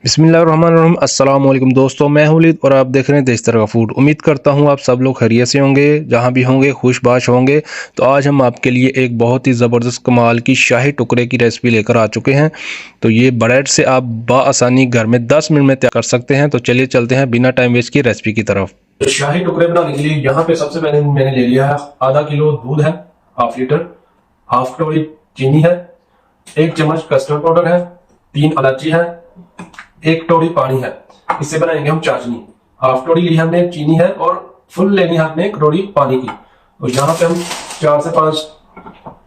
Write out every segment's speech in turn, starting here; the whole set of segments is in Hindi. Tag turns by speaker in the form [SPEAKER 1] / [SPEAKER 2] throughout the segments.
[SPEAKER 1] बिस्मिल्लाहिर्रहमानिर्रहीम। अस्सलाम वालेकुम दोस्तों, मैं हूं वलीद और आप देख रहे हैं देश तरह का फूड। उम्मीद करता हूं आप सब लोग खैरियत से होंगे, जहां भी होंगे खुशबाश होंगे। तो आज हम आपके लिए एक बहुत ही ज़बरदस्त कमाल की शाही टुकड़े की रेसिपी लेकर आ चुके हैं। तो ये ब्रेड से आप बाआसानी घर में 10 मिनट में तैयार कर सकते हैं। तो चलिए चलते हैं बिना टाइम वेस्ट की रेसिपी की तरफ।
[SPEAKER 2] तो शाही टुकड़े बनाने के लिए यहाँ पे सबसे पहले मैंने ले लिया है आधा किलो दूध है, हाफ लीटर, हाफ कटोरी चीनी है, एक चम्मच कस्टर्ड पाउडर है, 3 इलायची है, एक कटोरी पानी है। इससे बनाएंगे हम चाशनी। हाफ कटोरी ली हमने चीनी है और फुल लेनी है हमने कटोरी पानी की। और यहाँ पे हम 4 से 5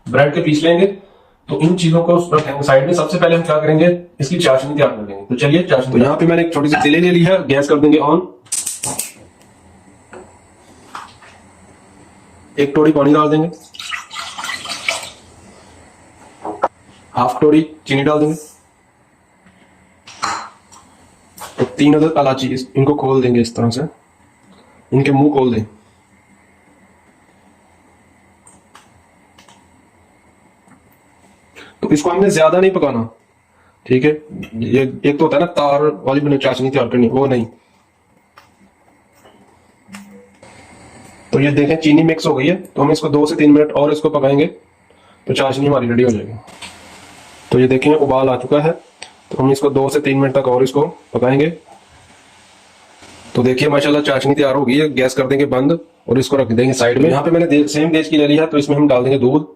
[SPEAKER 2] ब्रेड के पीस लेंगे। तो इन चीजों को रखेंगे साइड में। सबसे पहले हम क्या करेंगे, इसकी चाशनी तैयार कर लेंगे। तो चलिए चाशनी। तो यहाँ पे मैंने एक छोटी सी तिले ले ली है, गैस कर देंगे ऑन। एक कटोरी पानी डाल देंगे, हाफ कटोरी चीनी डाल देंगे, तो 3 अदद इलायची इनको खोल देंगे इस तरह से, इनके मुंह खोल दें। तो इसको हमने ज्यादा नहीं पकाना, ठीक है। ये एक तो होता है ना तार वाली बने चाशनी तैयार करनी, वो नहीं। तो ये देखें चीनी मिक्स हो गई है, तो हम इसको 2 से 3 मिनट और इसको पकाएंगे तो चाशनी हमारी रेडी हो जाएगी। तो ये देखें उबाल आ चुका है, तो हम इसको 2 से 3 मिनट तक और इसको पकाएंगे। तो देखिए माशाल्लाह चाशनी तैयार हो गई है। गैस कर देंगे बंद और इसको रख देंगे साइड में। यहाँ पे मैंने सेम देश की ले ली है, तो इसमें हम डाल देंगे दूध।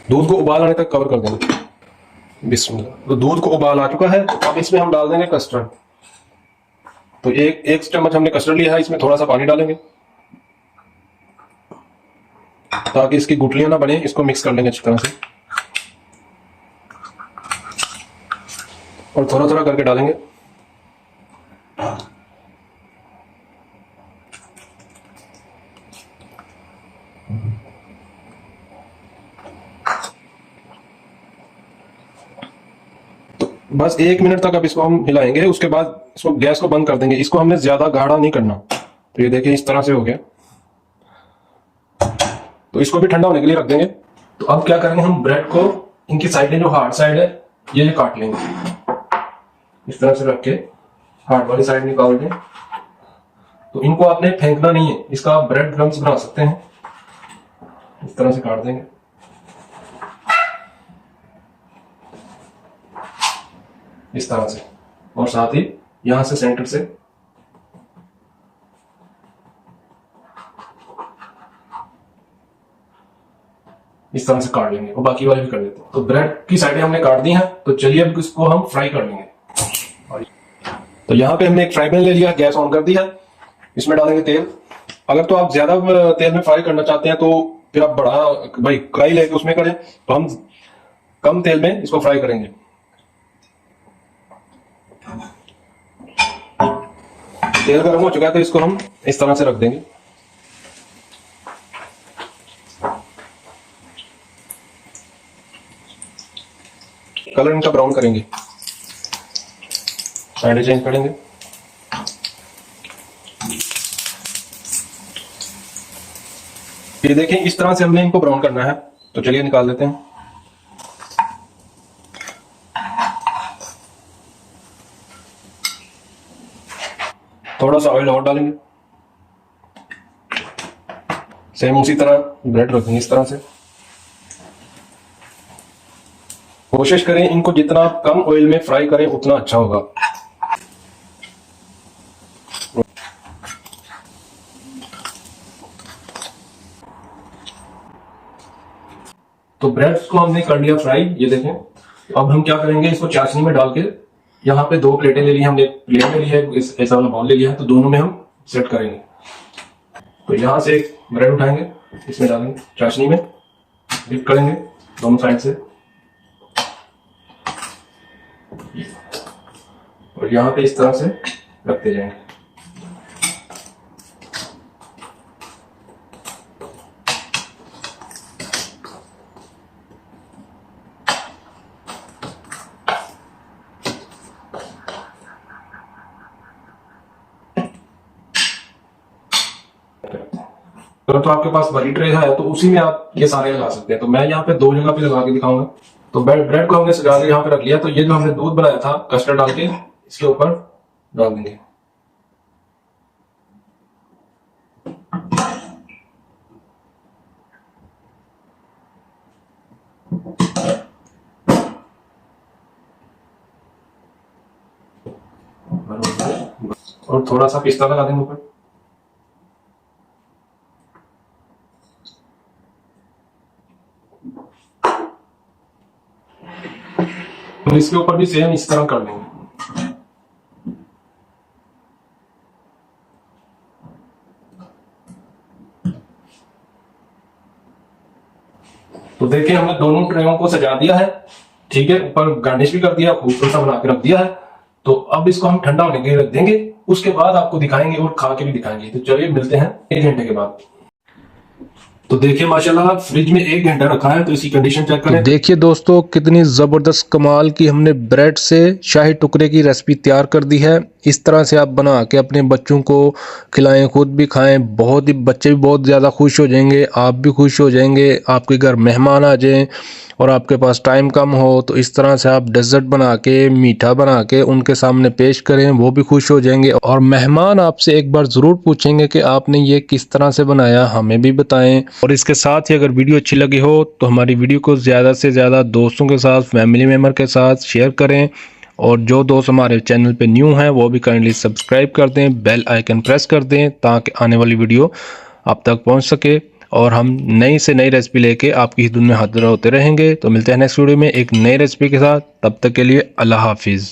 [SPEAKER 2] दूध को उबाल आने तक कवर कर देंगे। बिस्मिल्लाह। तो दूध को उबाल आ चुका है, अब इसमें हम डाल देंगे कस्टर्ड। तो एक चम्मच हमने कस्टर्ड लिया है, इसमें थोड़ा सा पानी डालेंगे ताकि इसकी गुठलियां ना बने। इसको मिक्स कर लेंगे अच्छी तरह से और थोड़ा थोड़ा करके डालेंगे। बस 1 मिनट तक अब इसको हम हिलाएंगे, उसके बाद इसको गैस को बंद कर देंगे। इसको हमने ज्यादा गाढ़ा नहीं करना। तो ये देखिए इस तरह से हो गया। तो इसको भी ठंडा होने के लिए रख देंगे। तो अब क्या करेंगे, हम ब्रेड को इनकी साइडें जो हार्ड साइड है ये काट लेंगे। इस तरह से रख के हार्ड वाली साइड निकाल दें। तो इनको आपने फेंकना नहीं है, इसका आप ब्रेड क्रम्स बना सकते हैं। इस तरह से काट देंगे, इस तरह से। और साथ ही यहां से सेंटर से इस तरह से काट लेंगे और बाकी वाले भी कर लेते हैं। तो ब्रेड की साइडें हमने काट दी हैं, तो चलिए अब इसको हम फ्राई कर लेंगे। तो यहाँ पे हमने एक फ्राई पैन ले लिया, गैस ऑन कर दिया। इसमें डालेंगे तेल। अगर तो आप ज्यादा तेल में फ्राई करना चाहते हैं तो फिर आप बड़ा भाई कढ़ाई लेके उसमें करें। तो हम कम तेल में इसको फ्राई करेंगे। तेल गर्म हो चुका है, तो इसको हम इस तरह से रख देंगे। कलर इनका ब्राउन करेंगे, साइड चेंज करेंगे। ये देखें इस तरह से हमने इनको ब्राउन करना है। तो चलिए निकाल लेते हैं। थोड़ा सा ऑयल और डालेंगे। सेम उसी तरह ब्रेड रखेंगे इस तरह से। कोशिश करें इनको जितना कम ऑयल में फ्राई करें उतना अच्छा होगा। तो ब्रेड्स को हमने कर लिया फ्राई, ये देखें। अब हम क्या करेंगे, इसको चाशनी में डाल के, यहाँ पे 2 प्लेटें ले ली हमने, प्लेट ले ली है, ऐसा वाला बाउल ले लिया है, तो दोनों में हम सेट करेंगे। तो यहाँ से एक ब्रेड उठाएंगे, इसमें डालेंगे चाशनी में, डिप करेंगे दोनों साइड से। और यहाँ पे इस तरह से रखते जाएंगे। तो अगर तो आपके पास बड़ी ट्रे है तो उसी में आप ये सारे लगा सकते हैं। तो मैं यहाँ पे 2 जगह पे लगा के दिखाऊंगा। तो ब्रेड को हमने सजा के यहाँ पे रख लिया। तो ये जो हमने दूध बनाया था कस्टर्ड डाल के इसके ऊपर डाल देंगे। और थोड़ा सा पिस्ता लगा देंगे ऊपर। तो इसके ऊपर भी सेम इस तरह कर देंगे। तो देखिए हमने दोनों ट्रेयों को सजा दिया है, ठीक है, ऊपर गार्निश भी कर दिया, खूबसूरत सा बना के रख दिया है। तो अब इसको हम ठंडा होने के लिए रख देंगे, उसके बाद आपको दिखाएंगे और खा के भी दिखाएंगे। तो चलिए मिलते हैं 1 घंटे के बाद। तो देखिए माशाल्लाह फ्रिज में 1 घंटा रखा है, तो इसकी कंडीशन चेक करें।
[SPEAKER 1] तो देखिए दोस्तों कितनी ज़बरदस्त कमाल की हमने ब्रेड से शाही टुकड़े की रेसिपी तैयार कर दी है। इस तरह से आप बना के अपने बच्चों को खिलाएं, खुद भी खाएं, बहुत ही बच्चे भी बहुत ज़्यादा खुश हो जाएंगे, आप भी खुश हो जाएंगे। आपके घर मेहमान आ जाएं और आपके पास टाइम कम हो तो इस तरह से आप डेजर्ट बना के, मीठा बना के उनके सामने पेश करें, वो भी खुश हो जाएंगे। और मेहमान आपसे एक बार ज़रूर पूछेंगे कि आपने ये किस तरह से बनाया, हमें भी बताएं। और इसके साथ ही अगर वीडियो अच्छी लगी हो तो हमारी वीडियो को ज़्यादा से ज़्यादा दोस्तों के साथ, फैमिली मेम्बर के साथ शेयर करें। और जो दोस्त हमारे चैनल पे न्यू हैं वो भी काइंडली सब्सक्राइब कर दें, बेल आइकन प्रेस कर दें ताकि आने वाली वीडियो आप तक पहुंच सके। और हम नई से नई रेसिपी लेके आपकी खिदमत में हाजिर होते रहेंगे। तो मिलते हैं नेक्स्ट वीडियो में एक नई रेसिपी के साथ। तब तक के लिए अल्लाह हाफिज़।